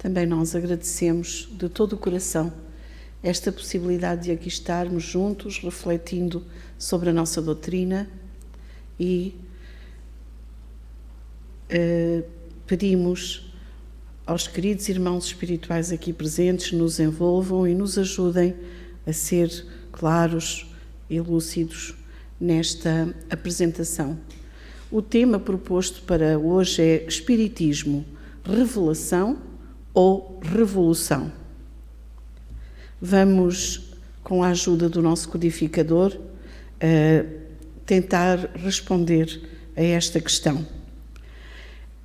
também nós agradecemos de todo o coração esta possibilidade de aqui estarmos juntos, refletindo sobre a nossa doutrina e pedimos aos queridos irmãos espirituais aqui presentes nos envolvam e nos ajudem a ser claros e lúcidos nesta apresentação. O tema proposto para hoje é Espiritismo, Revelação ou Revolução? Vamos, com a ajuda do nosso codificador, tentar responder a esta questão.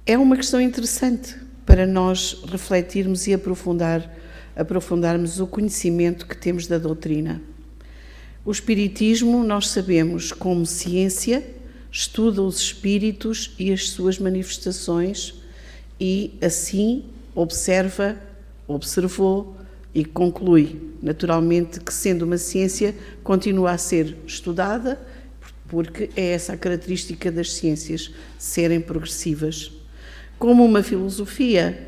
É uma questão interessante para nós refletirmos e aprofundarmos o conhecimento que temos da doutrina. O Espiritismo, nós sabemos, como ciência, estuda os espíritos e as suas manifestações e, assim, observou e conclui, naturalmente, que sendo uma ciência, continua a ser estudada, porque é essa a característica das ciências, serem progressivas. Como uma filosofia,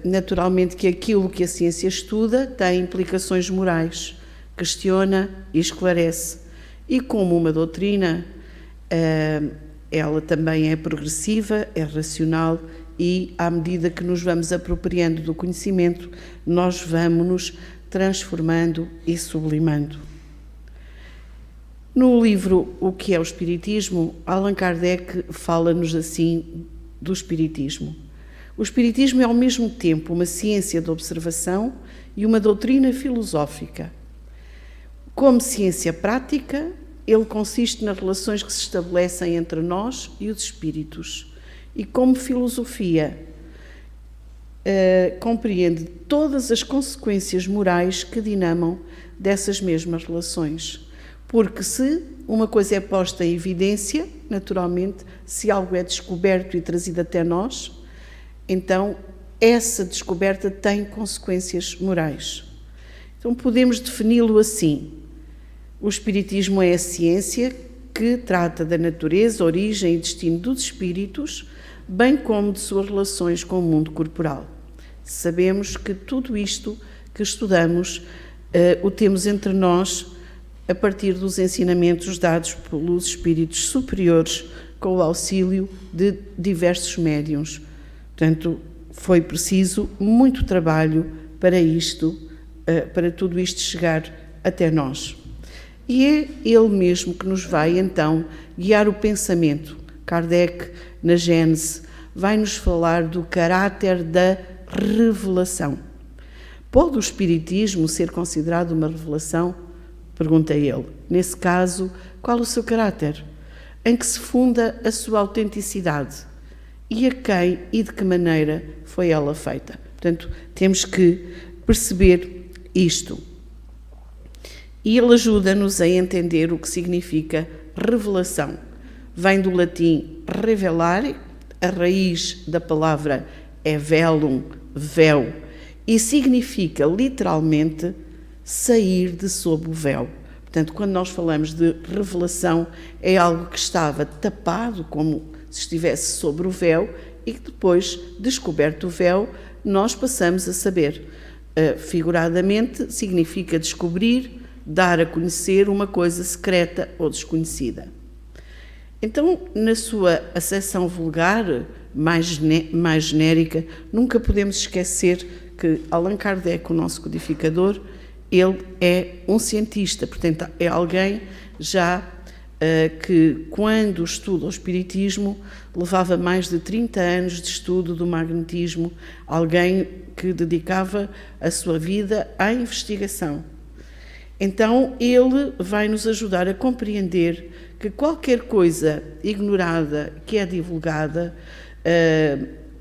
naturalmente que aquilo que a ciência estuda tem implicações morais, questiona e esclarece. E como uma doutrina, ela também é progressiva, é racional e, à medida que nos vamos apropriando do conhecimento, nós vamos-nos transformando e sublimando. No livro O que é o Espiritismo, Allan Kardec fala-nos assim do Espiritismo. O Espiritismo é ao mesmo tempo uma ciência de observação e uma doutrina filosófica. Como ciência prática, ele consiste nas relações que se estabelecem entre nós e os espíritos. E como filosofia, compreende todas as consequências morais que dinamam dessas mesmas relações. Porque se uma coisa é posta em evidência, naturalmente, se algo é descoberto e trazido até nós, então essa descoberta tem consequências morais. Então podemos defini-lo assim. O Espiritismo é a ciência que trata da natureza, origem e destino dos espíritos, bem como de suas relações com o mundo corporal. Sabemos que tudo isto que estudamos o temos entre nós a partir dos ensinamentos dados pelos espíritos superiores com o auxílio de diversos médiuns. Portanto, foi preciso muito trabalho para isto, para tudo isto chegar até nós. E é ele mesmo que nos vai, então, guiar o pensamento. Kardec, na Gênese, vai-nos falar do caráter da revelação. Pode o Espiritismo ser considerado uma revelação? Pergunta ele. Nesse caso, qual o seu caráter? Em que se funda a sua autenticidade? E a quem e de que maneira foi ela feita? Portanto, temos que perceber isto. E ele ajuda-nos a entender o que significa revelação. Vem do latim revelare, a raiz da palavra é velum, véu, e significa literalmente sair de sob o véu. Portanto, quando nós falamos de revelação, é algo que estava tapado, como se estivesse sobre o véu, e que depois, descoberto o véu, nós passamos a saber. Figuradamente, significa descobrir, dar a conhecer uma coisa secreta ou desconhecida. Então, na sua acessão vulgar, mais genérica, nunca podemos esquecer que Allan Kardec, o nosso codificador, ele é um cientista, portanto, é alguém já que, quando estuda o Espiritismo, levava mais de 30 anos de estudo do magnetismo, alguém que dedicava a sua vida à investigação. Então, ele vai nos ajudar a compreender que qualquer coisa ignorada que é divulgada,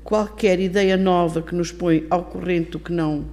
qualquer ideia nova que nos põe ao corrente do que não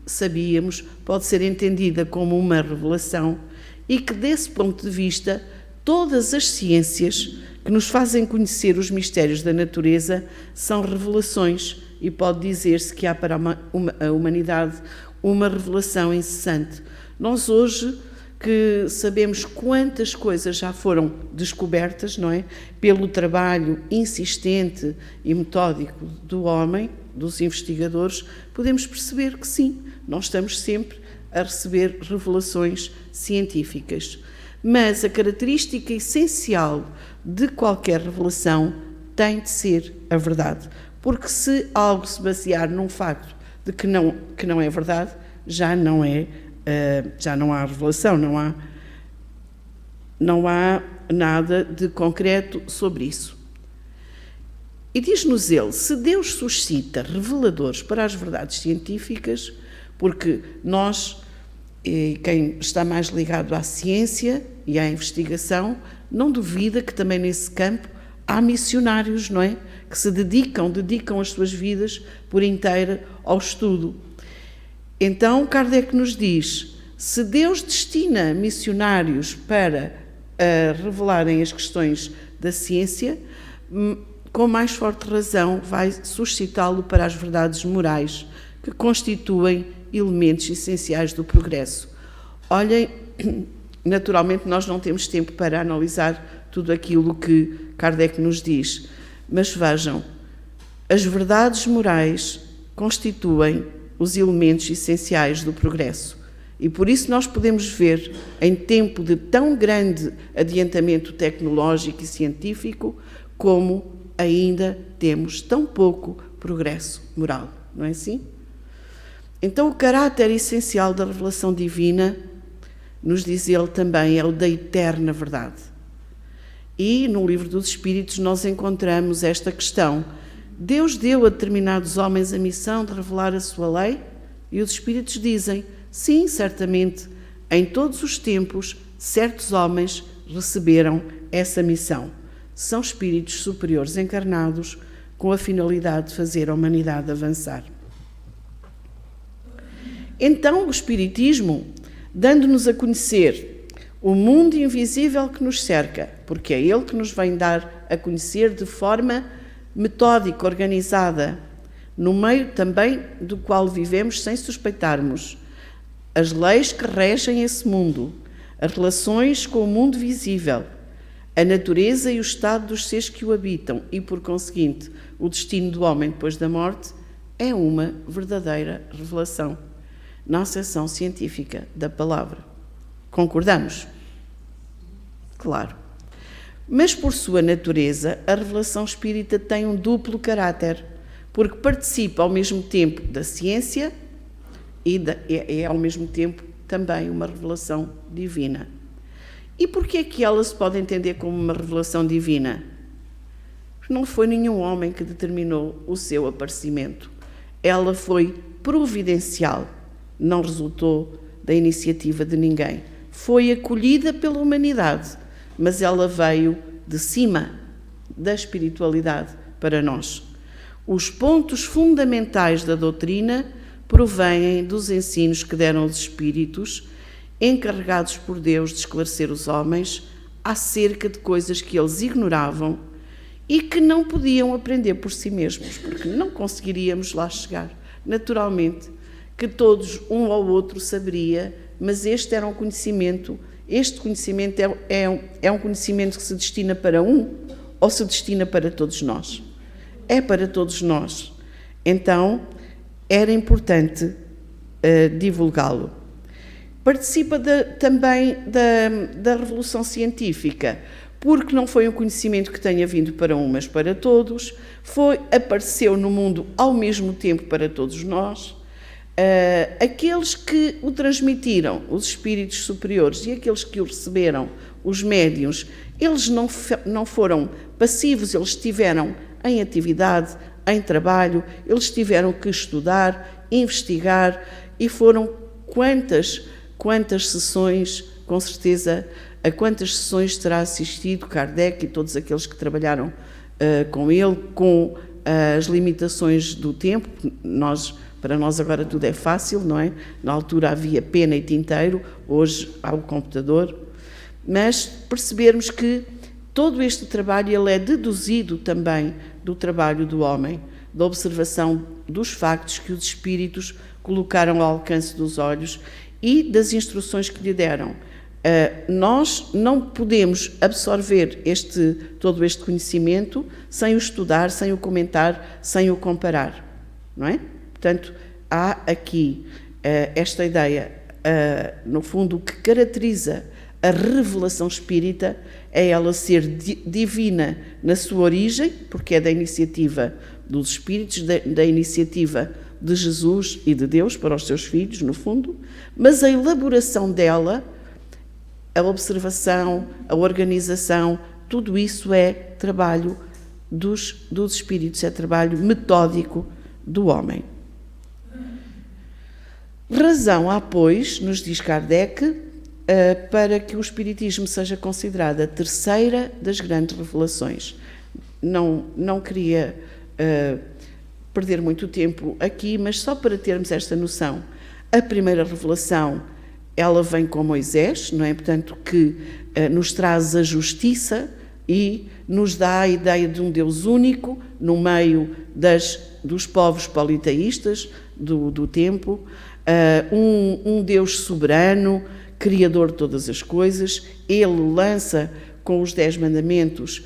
sabíamos, pode ser entendida como uma revelação e que, desse ponto de vista, todas as ciências que nos fazem conhecer os mistérios da natureza são revelações e pode dizer-se que há para a humanidade uma revelação incessante. Nós hoje que sabemos quantas coisas já foram descobertas, não é? Pelo trabalho insistente e metódico do homem, dos investigadores, podemos perceber que sim, nós estamos sempre a receber revelações científicas. Mas a característica essencial de qualquer revelação tem de ser a verdade. Porque se algo se basear num facto de que não é verdade, já não há revelação, não há nada de concreto sobre isso. E diz-nos ele, se Deus suscita reveladores para as verdades científicas, porque nós, quem está mais ligado à ciência e à investigação, não duvida que também nesse campo há missionários, não é? Que se dedicam as suas vidas por inteira ao estudo. Então, Kardec nos diz, se Deus destina missionários para revelarem as questões da ciência, com mais forte razão vai suscitá-lo para as verdades morais, que constituem elementos essenciais do progresso. Olhem, naturalmente nós não temos tempo para analisar tudo aquilo que Kardec nos diz, mas vejam, as verdades morais constituem os elementos essenciais do progresso. E por isso nós podemos ver, em tempo de tão grande adiantamento tecnológico e científico, como ainda temos tão pouco progresso moral, não é assim? Então o caráter essencial da revelação divina, nos diz ele também, é o da eterna verdade. E no Livro dos Espíritos nós encontramos esta questão. Deus deu a determinados homens a missão de revelar a sua lei? E os Espíritos dizem, sim, certamente, em todos os tempos, certos homens receberam essa missão. São espíritos superiores encarnados com a finalidade de fazer a humanidade avançar. Então, o Espiritismo, dando-nos a conhecer o mundo invisível que nos cerca, porque é ele que nos vem dar a conhecer de forma metódica, organizada, no meio também do qual vivemos sem suspeitarmos, as leis que regem esse mundo, as relações com o mundo visível, a natureza e o estado dos seres que o habitam e, por conseguinte, o destino do homem depois da morte, é uma verdadeira revelação, na acessão científica da palavra. Concordamos? Claro. Mas, por sua natureza, a revelação espírita tem um duplo caráter, porque participa ao mesmo tempo da ciência e é ao mesmo tempo também uma revelação divina. E porquê é que ela se pode entender como uma revelação divina? Não foi nenhum homem que determinou o seu aparecimento. Ela foi providencial, não resultou da iniciativa de ninguém. Foi acolhida pela humanidade, mas ela veio de cima da espiritualidade para nós. Os pontos fundamentais da doutrina provêm dos ensinos que deram os espíritos, encarregados por Deus de esclarecer os homens acerca de coisas que eles ignoravam e que não podiam aprender por si mesmos, porque não conseguiríamos lá chegar. Naturalmente que todos, um ao outro, saberia, mas este conhecimento é um conhecimento que se destina para um ou se destina para todos nós? É para todos nós. Então, era importante divulgá-lo. Participa também da revolução científica, porque não foi um conhecimento que tenha vindo para um, mas para todos, apareceu no mundo ao mesmo tempo para todos nós. Aqueles que o transmitiram, os espíritos superiores, e aqueles que o receberam, os médiuns, eles não foram passivos, eles estiveram em atividade, em trabalho, eles tiveram que estudar, investigar, e foram quantas sessões, com certeza, a quantas sessões terá assistido Kardec e todos aqueles que trabalharam com ele, com as limitações do tempo. Para nós agora tudo é fácil, não é? Na altura havia pena e tinteiro, hoje há o computador. Mas percebermos que todo este trabalho ele é deduzido também do trabalho do homem, da observação dos factos que os espíritos colocaram ao alcance dos olhos e das instruções que lhe deram. Nós não podemos absorver todo este conhecimento sem o estudar, sem o comentar, sem o comparar, não é? Portanto, há aqui esta ideia, no fundo, o que caracteriza a revelação espírita é ela ser divina na sua origem, porque é da iniciativa dos espíritos, da iniciativa de Jesus e de Deus para os seus filhos, no fundo, mas a elaboração dela, a observação, a organização, tudo isso é trabalho dos espíritos, é trabalho metódico do homem. Razão há, pois, nos diz Kardec, para que o Espiritismo seja considerado a terceira das grandes revelações. Não queria perder muito tempo aqui, mas só para termos esta noção. A primeira revelação, ela vem com Moisés, não é? Portanto, que nos traz a justiça e nos dá a ideia de um Deus único no meio dos povos politeístas do tempo, um Deus soberano, criador de todas as coisas. Ele lança com os 10 mandamentos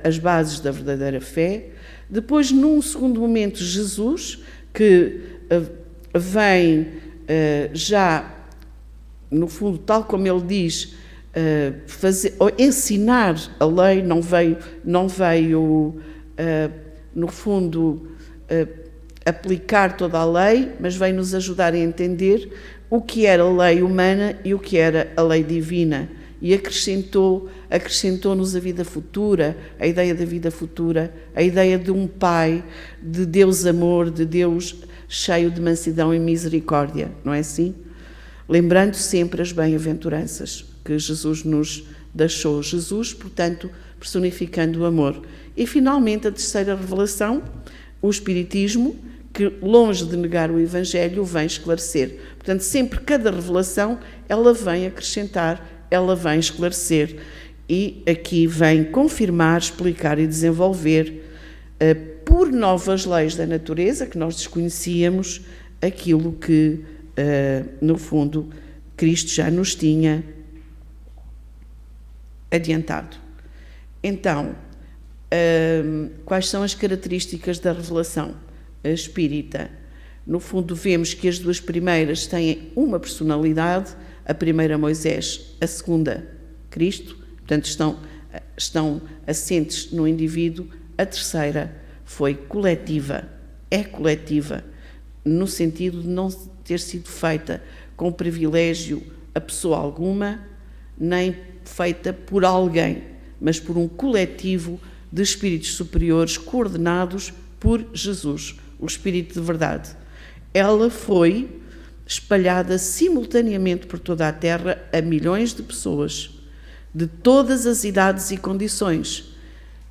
as bases da verdadeira fé. Depois, num segundo momento, Jesus, que vem já, no fundo, tal como ele diz, ensinar a lei, não veio no fundo, aplicar toda a lei, mas veio nos ajudar a entender o que era a lei humana e o que era a lei divina. E acrescentou-nos a vida futura, a ideia da vida futura, a ideia de um Pai, de Deus amor, de Deus cheio de mansidão e misericórdia, não é assim? Lembrando sempre as bem-aventuranças que Jesus nos deixou. Jesus, portanto, personificando o amor. E, finalmente, a terceira revelação, o Espiritismo, que, longe de negar o Evangelho, vem esclarecer. Portanto, sempre cada revelação, ela vem acrescentar, ela vem esclarecer. E aqui vem confirmar, explicar e desenvolver, por novas leis da natureza, que nós desconhecíamos, aquilo que, no fundo, Cristo já nos tinha adiantado. Então, quais são as características da revelação espírita? No fundo, vemos que as duas primeiras têm uma personalidade, a primeira Moisés, a segunda Cristo, portanto estão assentes no indivíduo. A terceira foi coletiva, é coletiva, no sentido de não ter sido feita com privilégio a pessoa alguma, nem feita por alguém, mas por um coletivo de espíritos superiores coordenados por Jesus, o Espírito de verdade. Ela foi espalhada simultaneamente por toda a Terra a milhões de pessoas, de todas as idades e condições.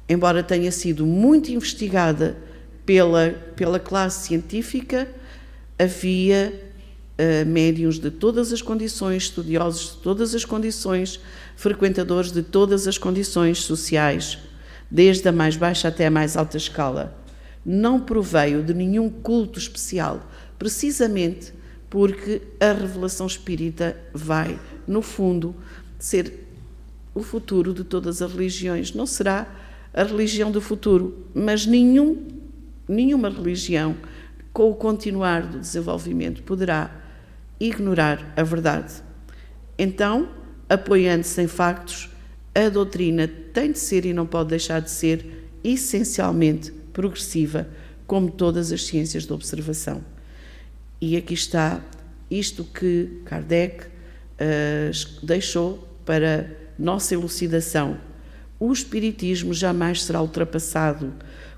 Embora tenha sido muito investigada pela classe científica, havia médiuns de todas as condições, estudiosos de todas as condições, frequentadores de todas as condições sociais, desde a mais baixa até a mais alta escala. Não proveio de nenhum culto especial, precisamente porque a revelação espírita vai, no fundo, ser o futuro de todas as religiões. Não será a religião do futuro, mas nenhuma religião, com o continuar do desenvolvimento, poderá ignorar a verdade. Então, apoiando-se em factos, a doutrina tem de ser e não pode deixar de ser essencialmente progressiva, como todas as ciências da observação. E aqui está isto que Kardec deixou para nossa elucidação. O Espiritismo jamais será ultrapassado,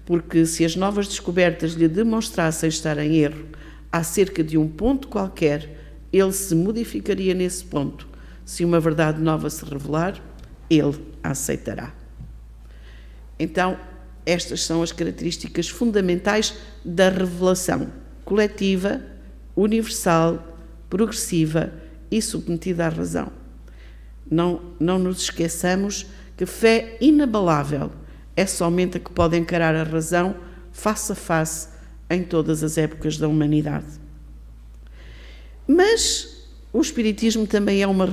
porque se as novas descobertas lhe demonstrassem estar em erro acerca de um ponto qualquer, ele se modificaria nesse ponto. Se uma verdade nova se revelar, ele a aceitará. Então, estas são as características fundamentais da revelação coletiva, universal, progressiva e submetida à razão. Não nos esqueçamos que fé inabalável é somente a que pode encarar a razão face a face em todas as épocas da humanidade. Mas o Espiritismo também é uma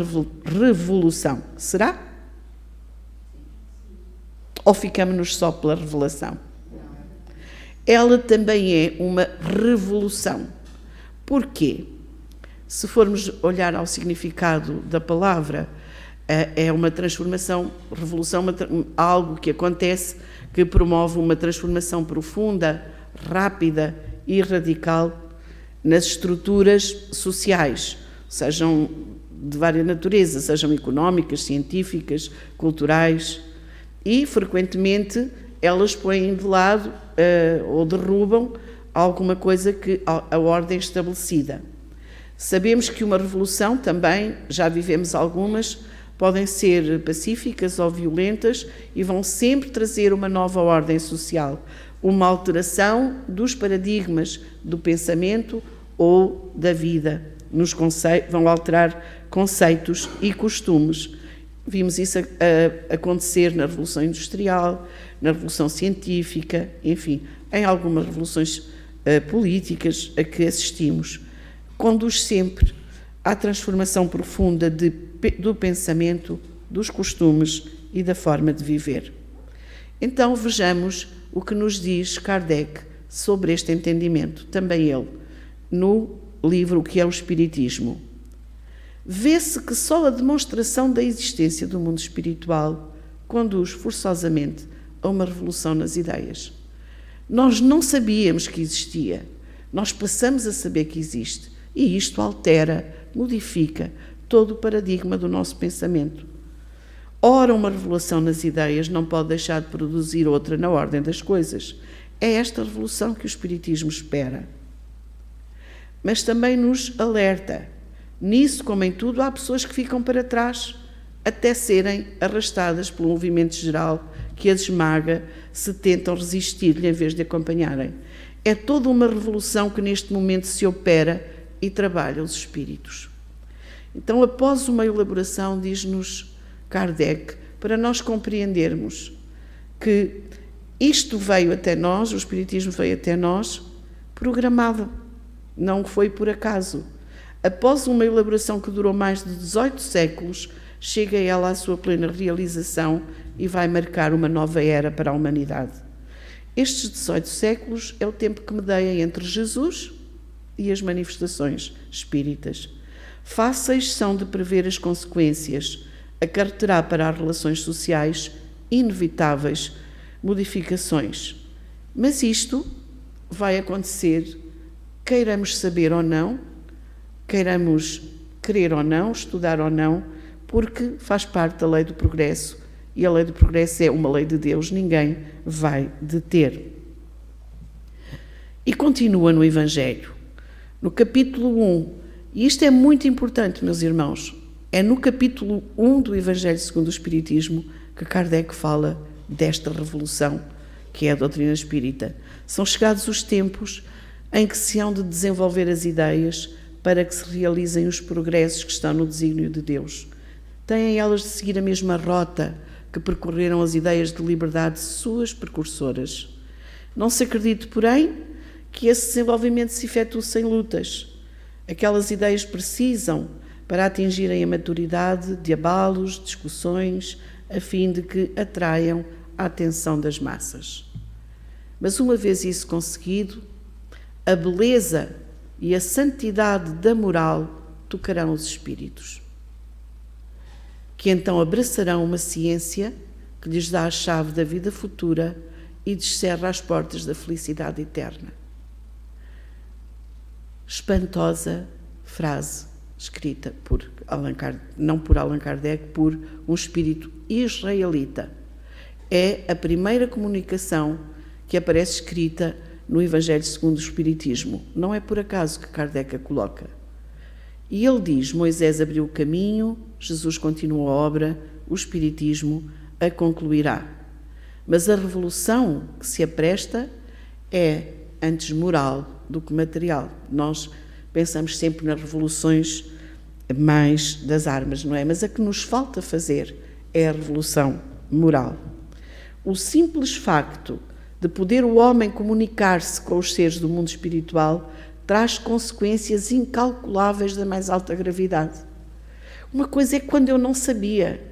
revolução. Será? Ou ficamos só pela revelação? Ela também é uma revolução. Porquê? Se formos olhar ao significado da palavra, é uma transformação, revolução, algo que acontece, que promove uma transformação profunda, rápida e radical nas estruturas sociais, sejam de várias naturezas, sejam económicas, científicas, culturais, e frequentemente elas põem de lado ou derrubam alguma coisa que a ordem estabelecida. Sabemos que uma revolução também, já vivemos algumas, podem ser pacíficas ou violentas e vão sempre trazer uma nova ordem social, uma alteração dos paradigmas do pensamento ou da vida. Vão alterar conceitos e costumes. Vimos isso acontecer na Revolução Industrial, na Revolução Científica, enfim, em algumas revoluções políticas a que assistimos. Conduz sempre à transformação profunda do pensamento, dos costumes e da forma de viver. Então vejamos o que nos diz Kardec sobre este entendimento, também ele, no livro O que é o Espiritismo. Vê-se que só a demonstração da existência do mundo espiritual conduz forçosamente a uma revolução nas ideias. Nós não sabíamos que existia, nós passamos a saber que existe, e isto altera, modifica todo o paradigma do nosso pensamento. Ora, uma revelação nas ideias não pode deixar de produzir outra na ordem das coisas. É esta revolução que o Espiritismo espera. Mas também nos alerta. Nisso, como em tudo, há pessoas que ficam para trás, até serem arrastadas pelo movimento geral que as esmaga se tentam resistir-lhe em vez de acompanharem. É toda uma revolução que neste momento se opera e trabalha os espíritos. Então, após uma elaboração, diz-nos Kardec, para nós compreendermos que isto veio até nós, o Espiritismo veio até nós, programado, não foi por acaso. Após uma elaboração que durou mais de 18 séculos, chega ela à sua plena realização e vai marcar uma nova era para a humanidade. Estes 18 séculos é o tempo que medeia entre Jesus e as manifestações espíritas. Fáceis são de prever as consequências, acarreterá para as relações sociais inevitáveis modificações. Mas isto vai acontecer, queiramos saber ou não, queiramos querer ou não, estudar ou não, porque faz parte da lei do progresso, e a lei do progresso é uma lei de Deus, ninguém vai deter. E continua no Evangelho, no capítulo 1, e isto é muito importante, meus irmãos, é no capítulo 1 do Evangelho segundo o Espiritismo que Kardec fala desta revolução, que é a doutrina espírita. São chegados os tempos em que se hão de desenvolver as ideias para que se realizem os progressos que estão no desígnio de Deus. Têm elas de seguir a mesma rota que percorreram as ideias de liberdade suas precursoras. Não se acredite, porém, que esse desenvolvimento se efetue sem lutas. Aquelas ideias precisam, para atingirem a maturidade, de abalos, discussões, a fim de que atraiam a atenção das massas. Mas uma vez isso conseguido, a beleza e a santidade da moral tocarão os espíritos, que então abraçarão uma ciência que lhes dá a chave da vida futura e descerra as portas da felicidade eterna. Espantosa frase escrita por não por Allan Kardec, por um espírito israelita. É a primeira comunicação que aparece escrita no Evangelho segundo o Espiritismo. Não é por acaso que Kardec a coloca. E ele diz: Moisés abriu o caminho, Jesus continuou a obra, o Espiritismo a concluirá. Mas a revolução que se apresta é antes moral do que material. Nós pensamos sempre nas revoluções mais das armas, não é? Mas a que nos falta fazer é a revolução moral. O simples facto de poder o homem comunicar-se com os seres do mundo espiritual traz consequências incalculáveis da mais alta gravidade. Uma coisa é quando eu não sabia,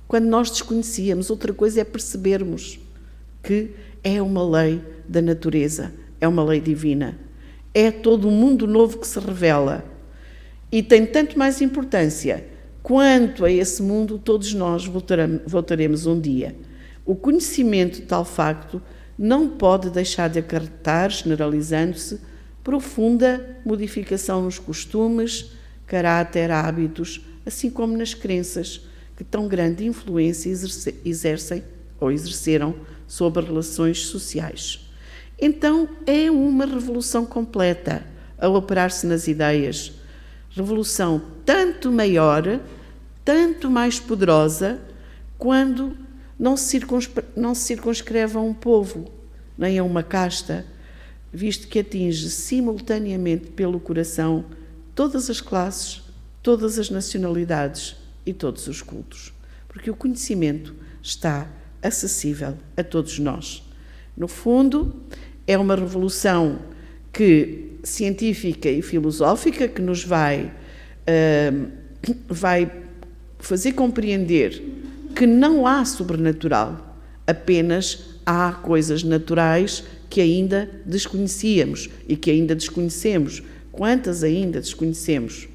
quando nós desconhecíamos, outra coisa é percebermos que é uma lei da natureza, é uma lei divina. É todo um mundo novo que se revela. E tem tanto mais importância quanto a esse mundo todos nós voltaremos um dia. O conhecimento de tal facto não pode deixar de acarretar, generalizando-se, profunda modificação nos costumes, caráter, hábitos, assim como nas crenças, que tão grande influência exercem ou exerceram sobre as relações sociais. Então, é uma revolução completa a operar-se nas ideias. Revolução tanto maior, tanto mais poderosa, quando não se circunscreve a um povo, nem a uma casta, visto que atinge simultaneamente pelo coração todas as classes, todas as nacionalidades e todos os cultos. Porque o conhecimento está acessível a todos nós. No fundo, é uma revolução científica e filosófica que nos vai fazer compreender que não há sobrenatural, apenas há coisas naturais que ainda desconhecíamos e que ainda desconhecemos. Quantas ainda desconhecemos?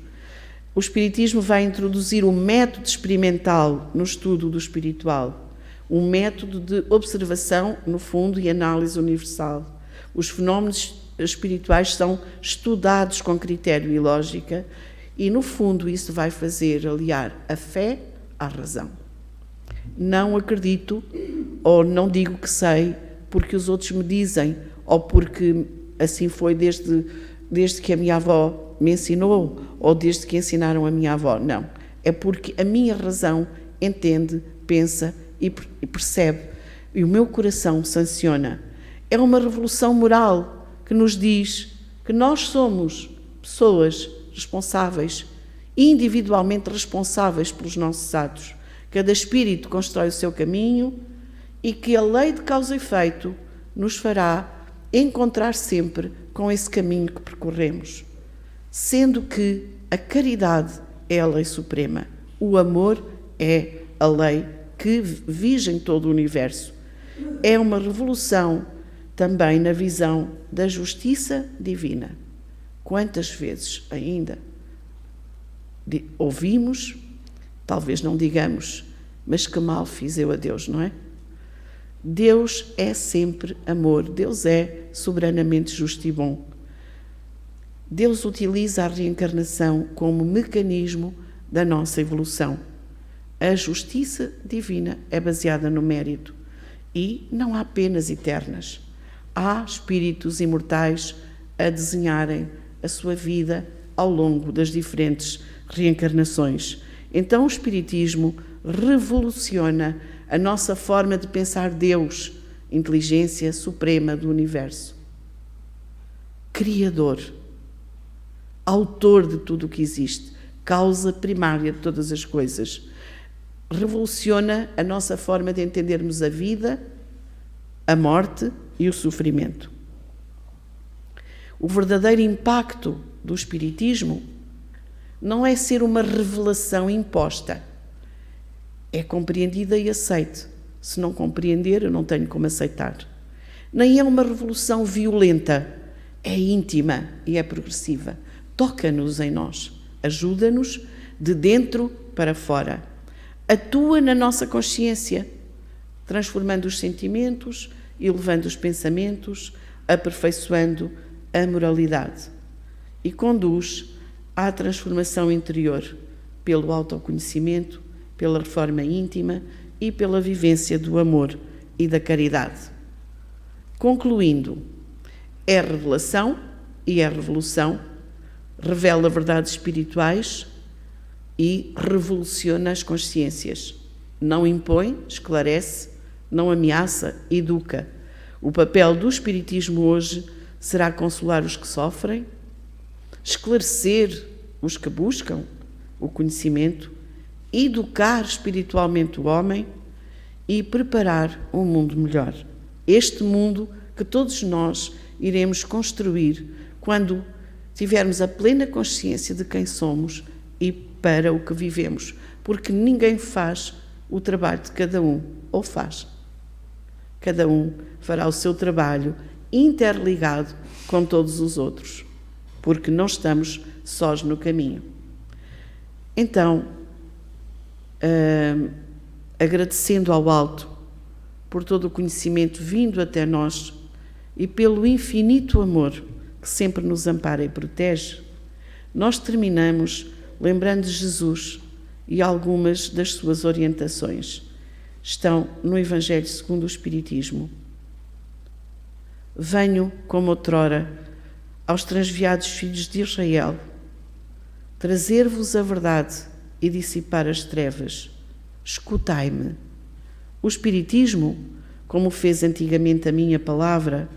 O Espiritismo vai introduzir o método experimental no estudo do espiritual, um método de observação, no fundo, e análise universal. Os fenómenos espirituais são estudados com critério e lógica e, no fundo, isso vai fazer aliar a fé à razão. Não acredito ou não digo que sei porque os outros me dizem ou porque assim foi desde que a minha avó me ensinou ou desde que ensinaram a minha avó. Não. É porque a minha razão entende, pensa e percebe e o meu coração sanciona. É uma revolução moral que nos diz que nós somos pessoas responsáveis, individualmente responsáveis pelos nossos atos. Cada espírito constrói o seu caminho e que a lei de causa e efeito nos fará encontrar sempre com esse caminho que percorremos. Sendo que a caridade é a lei suprema, o amor é a lei que vige em todo o universo. É uma revolução também na visão da justiça divina. Quantas vezes ainda ouvimos, talvez não digamos, mas que mal fiz eu a Deus, não é? Deus é sempre amor, Deus é soberanamente justo e bom. Deus utiliza a reencarnação como mecanismo da nossa evolução. A justiça divina é baseada no mérito e não há penas eternas. Há espíritos imortais a desenharem a sua vida ao longo das diferentes reencarnações. Então o Espiritismo revoluciona a nossa forma de pensar Deus, inteligência suprema do universo. Criador, autor de tudo o que existe, causa primária de todas as coisas. Revoluciona a nossa forma de entendermos a vida, a morte e o sofrimento. O verdadeiro impacto do Espiritismo não é ser uma revelação imposta, é compreendida e aceite. Se não compreender, eu não tenho como aceitar. Nem é uma revolução violenta, é íntima e é progressiva. Toca-nos em nós, ajuda-nos de dentro para fora. Atua na nossa consciência, transformando os sentimentos, elevando os pensamentos, aperfeiçoando a moralidade. E conduz à transformação interior, pelo autoconhecimento, pela reforma íntima e pela vivência do amor e da caridade. Concluindo, é revelação e é revolução, revela verdades espirituais e revoluciona as consciências. Não impõe, esclarece, não ameaça, educa. O papel do Espiritismo hoje será consolar os que sofrem, esclarecer os que buscam o conhecimento, educar espiritualmente o homem e preparar um mundo melhor. Este mundo que todos nós iremos construir quando tivermos a plena consciência de quem somos e para o que vivemos, porque ninguém faz o trabalho de cada um, ou faz. Cada um fará o seu trabalho interligado com todos os outros, porque não estamos sós no caminho. Então, agradecendo ao alto por todo o conhecimento vindo até nós e pelo infinito amor que sempre nos ampara e protege, nós terminamos lembrando de Jesus e algumas das suas orientações. Estão no Evangelho segundo o Espiritismo. Venho, como outrora, aos transviados filhos de Israel, trazer-vos a verdade e dissipar as trevas. Escutai-me. O Espiritismo, como fez antigamente a minha palavra,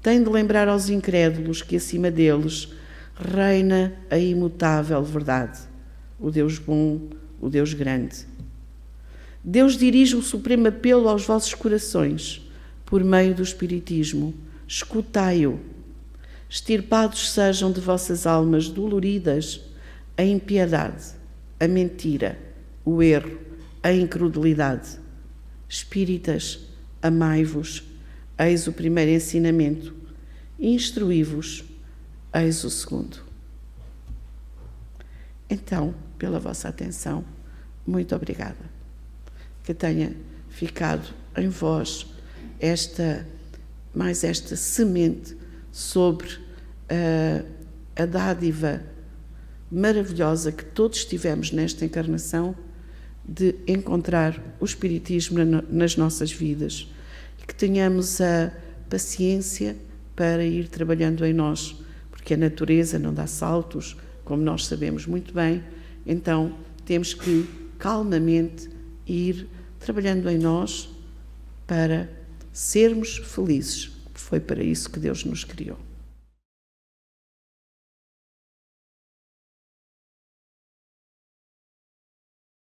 tem de lembrar aos incrédulos que acima deles reina a imutável verdade, o Deus bom, o Deus grande. Deus dirige o supremo apelo aos vossos corações, por meio do Espiritismo. Escutai-o. Extirpados sejam de vossas almas doloridas a impiedade, a mentira, o erro, a incredulidade. Espíritas, amai-vos, eis o primeiro ensinamento. Instruí-vos, eis o segundo. Então, pela vossa atenção, muito obrigada. Que tenha ficado em vós esta semente sobre a dádiva maravilhosa que todos tivemos nesta encarnação de encontrar o Espiritismo nas nossas vidas e que tenhamos a paciência para ir trabalhando em nós, porque a natureza não dá saltos, como nós sabemos muito bem, então temos que calmamente ir trabalhando em nós para sermos felizes. Foi para isso que Deus nos criou.